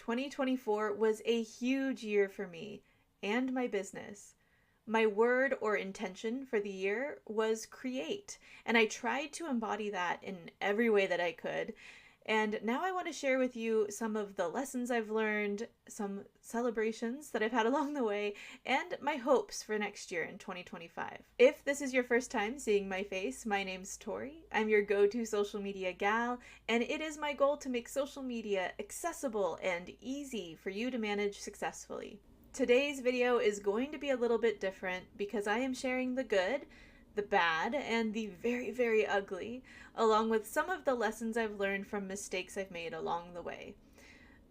2024 was a huge year for me and my business. My word or intention for the year was create, and I tried to embody that in every way that I could. And now I want to share with you some of the lessons I've learned, some celebrations that I've had along the way, and my hopes for next year in 2025. If this is your first time seeing my face, my name's Tori. I'm your go-to social media gal, and it is my goal to make social media accessible and easy for you to manage successfully. Today's video is going to be a little bit different because I am sharing the good, the bad, and the very, very ugly, along with some of the lessons I've learned from mistakes I've made along the way.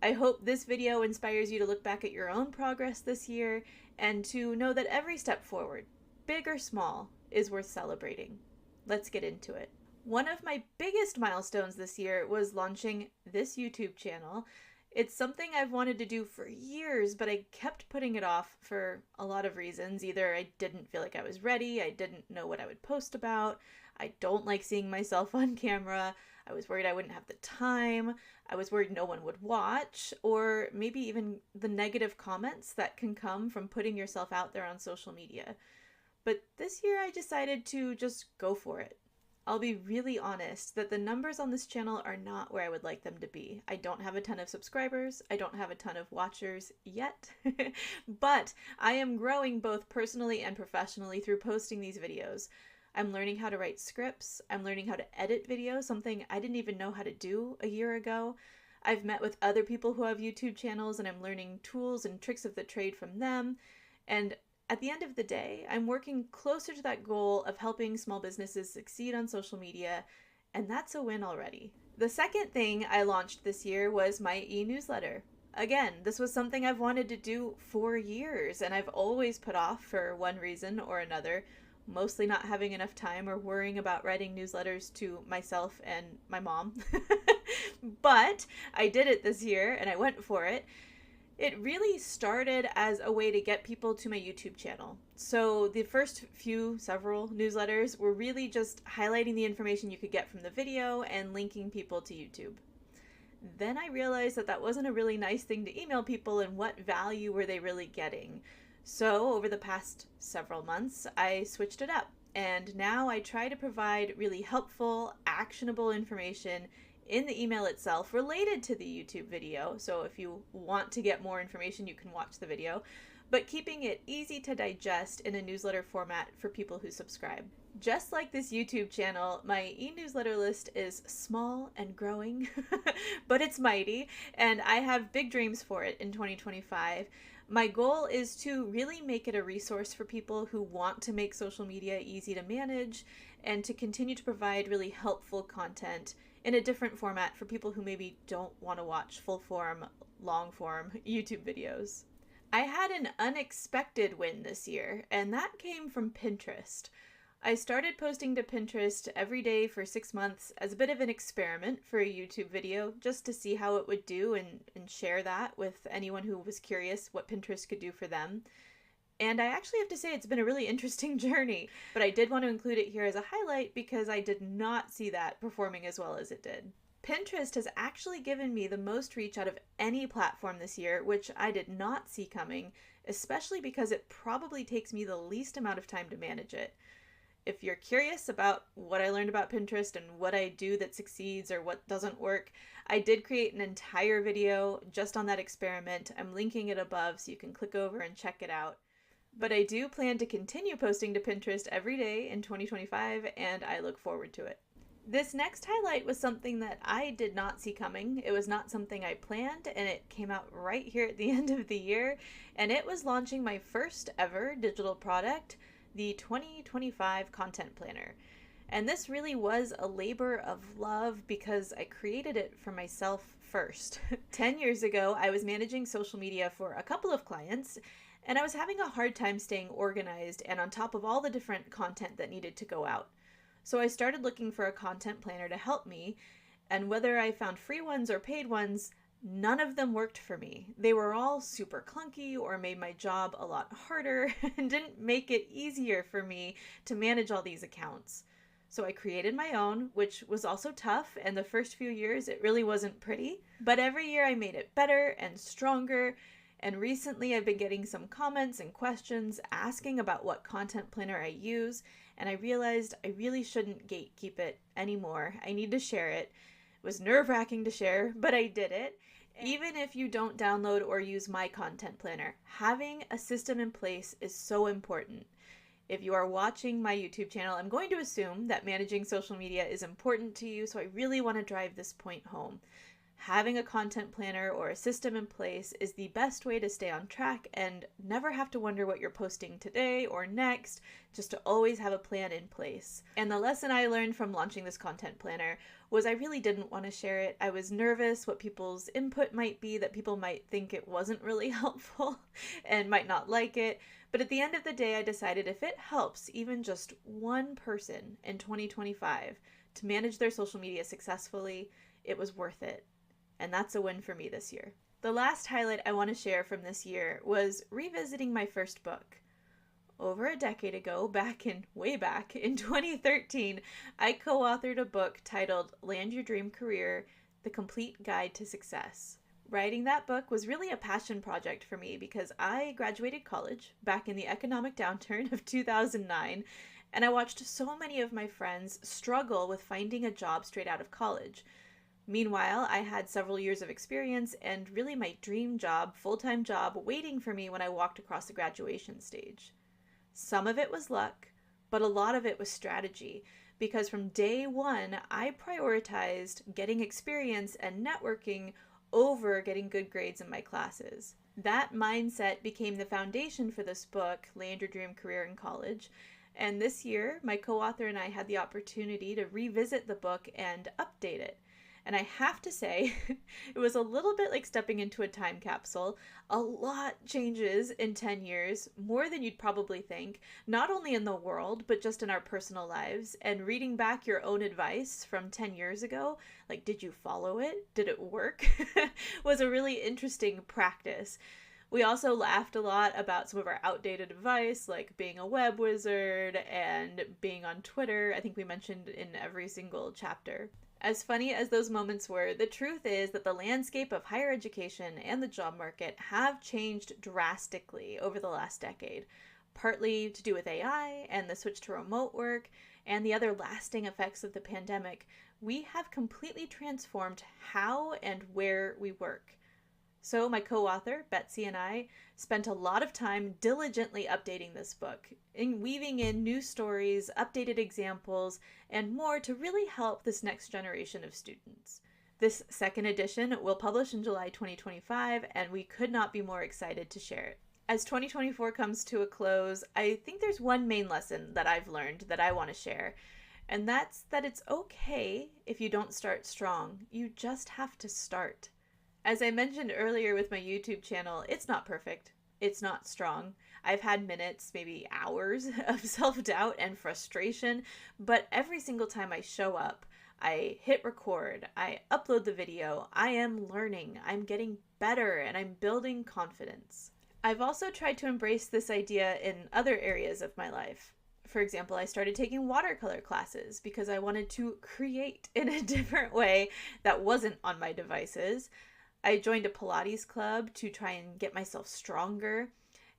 I hope this video inspires you to look back at your own progress this year and to know that every step forward, big or small, is worth celebrating. Let's get into it. One of my biggest milestones this year was launching this YouTube channel. It's something I've wanted to do for years, but I kept putting it off for a lot of reasons. Either I didn't feel like I was ready, I didn't know what I would post about, I don't like seeing myself on camera, I was worried I wouldn't have the time, I was worried no one would watch, or maybe even the negative comments that can come from putting yourself out there on social media. But this year I decided to just go for it. I'll be really honest that the numbers on this channel are not where I would like them to be. I don't have a ton of subscribers, I don't have a ton of watchers yet, but I am growing both personally and professionally through posting these videos. I'm learning how to write scripts, I'm learning how to edit videos, something I didn't even know how to do a year ago. I've met with other people who have YouTube channels and I'm learning tools and tricks of the trade from them. And at the end of the day, I'm working closer to that goal of helping small businesses succeed on social media, and that's a win already. The second thing I launched this year was my e-newsletter. Again, this was something I've wanted to do for years, and I've always put off for one reason or another, mostly not having enough time or worrying about writing newsletters to myself and my mom. But I did it this year, and I went for it. It really started as a way to get people to my YouTube channel. So the first several newsletters were really just highlighting the information you could get from the video and linking people to YouTube. Then I realized that that wasn't a really nice thing to email people, and what value were they really getting. So over the past several months, I switched it up. And now I try to provide really helpful, actionable information in the email itself related to the YouTube video. So if you want to get more information, you can watch the video, but keeping it easy to digest in a newsletter format for people who subscribe. Just like this YouTube channel, my e-newsletter list is small and growing, but it's mighty, and I have big dreams for it in 2025. My goal is to really make it a resource for people who want to make social media easy to manage and to continue to provide really helpful content in a different format for people who maybe don't want to watch full-form, long-form YouTube videos. I had an unexpected win this year, and that came from Pinterest. I started posting to Pinterest every day for 6 months as a bit of an experiment for a YouTube video, just to see how it would do and share that with anyone who was curious what Pinterest could do for them. And I actually have to say it's been a really interesting journey, but I did want to include it here as a highlight because I did not see that performing as well as it did. Pinterest has actually given me the most reach out of any platform this year, which I did not see coming, especially because it probably takes me the least amount of time to manage it. If you're curious about what I learned about Pinterest and what I do that succeeds or what doesn't work, I did create an entire video just on that experiment. I'm linking it above so you can click over and check it out. But I do plan to continue posting to Pinterest every day in 2025, and I look forward to it. This next highlight was something that I did not see coming. It was not something I planned, and it came out right here at the end of the year, and it was launching my first ever digital product, the 2025 Content Planner. And this really was a labor of love because I created it for myself first. 10 years ago, I was managing social media for a couple of clients, and I was having a hard time staying organized and on top of all the different content that needed to go out. So I started looking for a content planner to help me, and whether I found free ones or paid ones, none of them worked for me. They were all super clunky or made my job a lot harder and didn't make it easier for me to manage all these accounts. So I created my own, which was also tough, and the first few years it really wasn't pretty. But every year I made it better and stronger, and recently I've been getting some comments and questions asking about what content planner I use, and I realized I really shouldn't gatekeep it anymore. I need to share it. It was nerve-wracking to share, but I did it. Even if you don't download or use my content planner, having a system in place is so important. If you are watching my YouTube channel, I'm going to assume that managing social media is important to you, so I really want to drive this point home. Having a content planner or a system in place is the best way to stay on track and never have to wonder what you're posting today or next, just to always have a plan in place. And the lesson I learned from launching this content planner was I really didn't want to share it. I was nervous what people's input might be, that people might think it wasn't really helpful and might not like it. But at the end of the day, I decided if it helps even just one person in 2025 to manage their social media successfully, it was worth it. And that's a win for me this year. The last highlight I want to share from this year was revisiting my first book. Over a decade ago, way back in 2013, I co-authored a book titled Land Your Dream Career: The Complete Guide to Success. Writing that book was really a passion project for me because I graduated college back in the economic downturn of 2009, and I watched so many of my friends struggle with finding a job straight out of college. Meanwhile, I had several years of experience and really my dream job, full-time job, waiting for me when I walked across the graduation stage. Some of it was luck, but a lot of it was strategy, because from day one, I prioritized getting experience and networking over getting good grades in my classes. That mindset became the foundation for this book, Land Your Dream Career in College. And this year, my co-author and I had the opportunity to revisit the book and update it. And I have to say, it was a little bit like stepping into a time capsule. A lot changes in 10 years, more than you'd probably think, not only in the world, but just in our personal lives. And reading back your own advice from 10 years ago, like, did you follow it? Did it work? was a really interesting practice. We also laughed a lot about some of our outdated advice, like being a web wizard and being on Twitter. I think we mentioned in every single chapter. As funny as those moments were, the truth is that the landscape of higher education and the job market have changed drastically over the last decade, partly to do with AI and the switch to remote work and the other lasting effects of the pandemic. We have completely transformed how and where we work. So my co-author, Betsy, and I spent a lot of time diligently updating this book, weaving in new stories, updated examples, and more to really help this next generation of students. This second edition will publish in July 2025, and we could not be more excited to share it. As 2024 comes to a close, I think there's one main lesson that I've learned that I want to share, and that's that it's okay if you don't start strong. You just have to start. As I mentioned earlier with my YouTube channel, it's not perfect. It's not strong. I've had minutes, maybe hours of self-doubt and frustration, but every single time I show up, I hit record, I upload the video, I am learning, I'm getting better, and I'm building confidence. I've also tried to embrace this idea in other areas of my life. For example, I started taking watercolor classes because I wanted to create in a different way that wasn't on my devices. I joined a Pilates club to try and get myself stronger.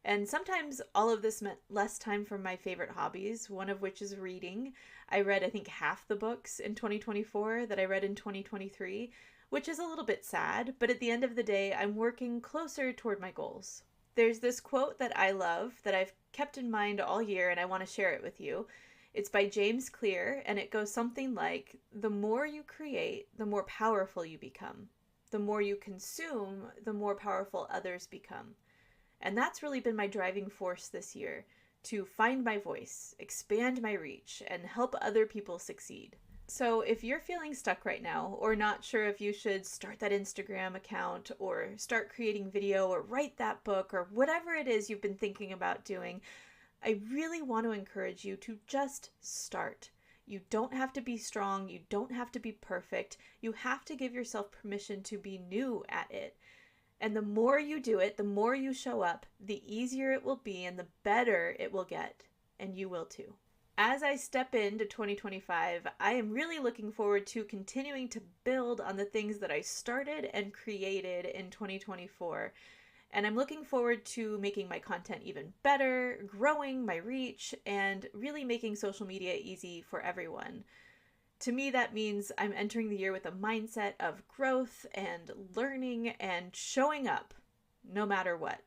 And sometimes all of this meant less time for my favorite hobbies, one of which is reading. I read, I think, half the books in 2024 that I read in 2023, which is a little bit sad, but at the end of the day, I'm working closer toward my goals. There's this quote that I love that I've kept in mind all year, and I want to share it with you. It's by James Clear, and it goes something like, "The more you create, the more powerful you become. The more you consume, the more powerful others become." And that's really been my driving force this year, to find my voice, expand my reach, and help other people succeed. So if you're feeling stuck right now, or not sure if you should start that Instagram account, or start creating video, or write that book, or whatever it is you've been thinking about doing, I really want to encourage you to just start. You don't have to be strong. You don't have to be perfect. You have to give yourself permission to be new at it. And the more you do it, the more you show up, the easier it will be and the better it will get. And you will too. As I step into 2025, I am really looking forward to continuing to build on the things that I started and created in 2024. And I'm looking forward to making my content even better, growing my reach, and really making social media easy for everyone. To me, that means I'm entering the year with a mindset of growth and learning and showing up no matter what.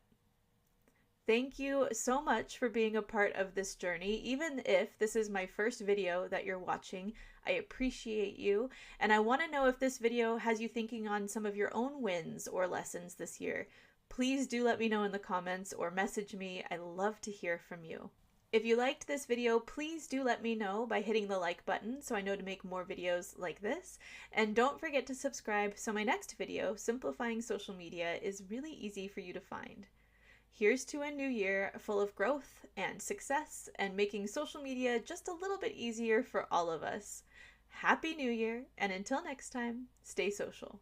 Thank you so much for being a part of this journey. Even if this is my first video that you're watching, I appreciate you. And I want to know if this video has you thinking on some of your own wins or lessons this year. Please do let me know in the comments or message me. I love to hear from you. If you liked this video, please do let me know by hitting the like button so I know to make more videos like this. And don't forget to subscribe so my next video, Simplifying Social Media, is really easy for you to find. Here's to a new year full of growth and success and making social media just a little bit easier for all of us. Happy New Year, and until next time, stay social.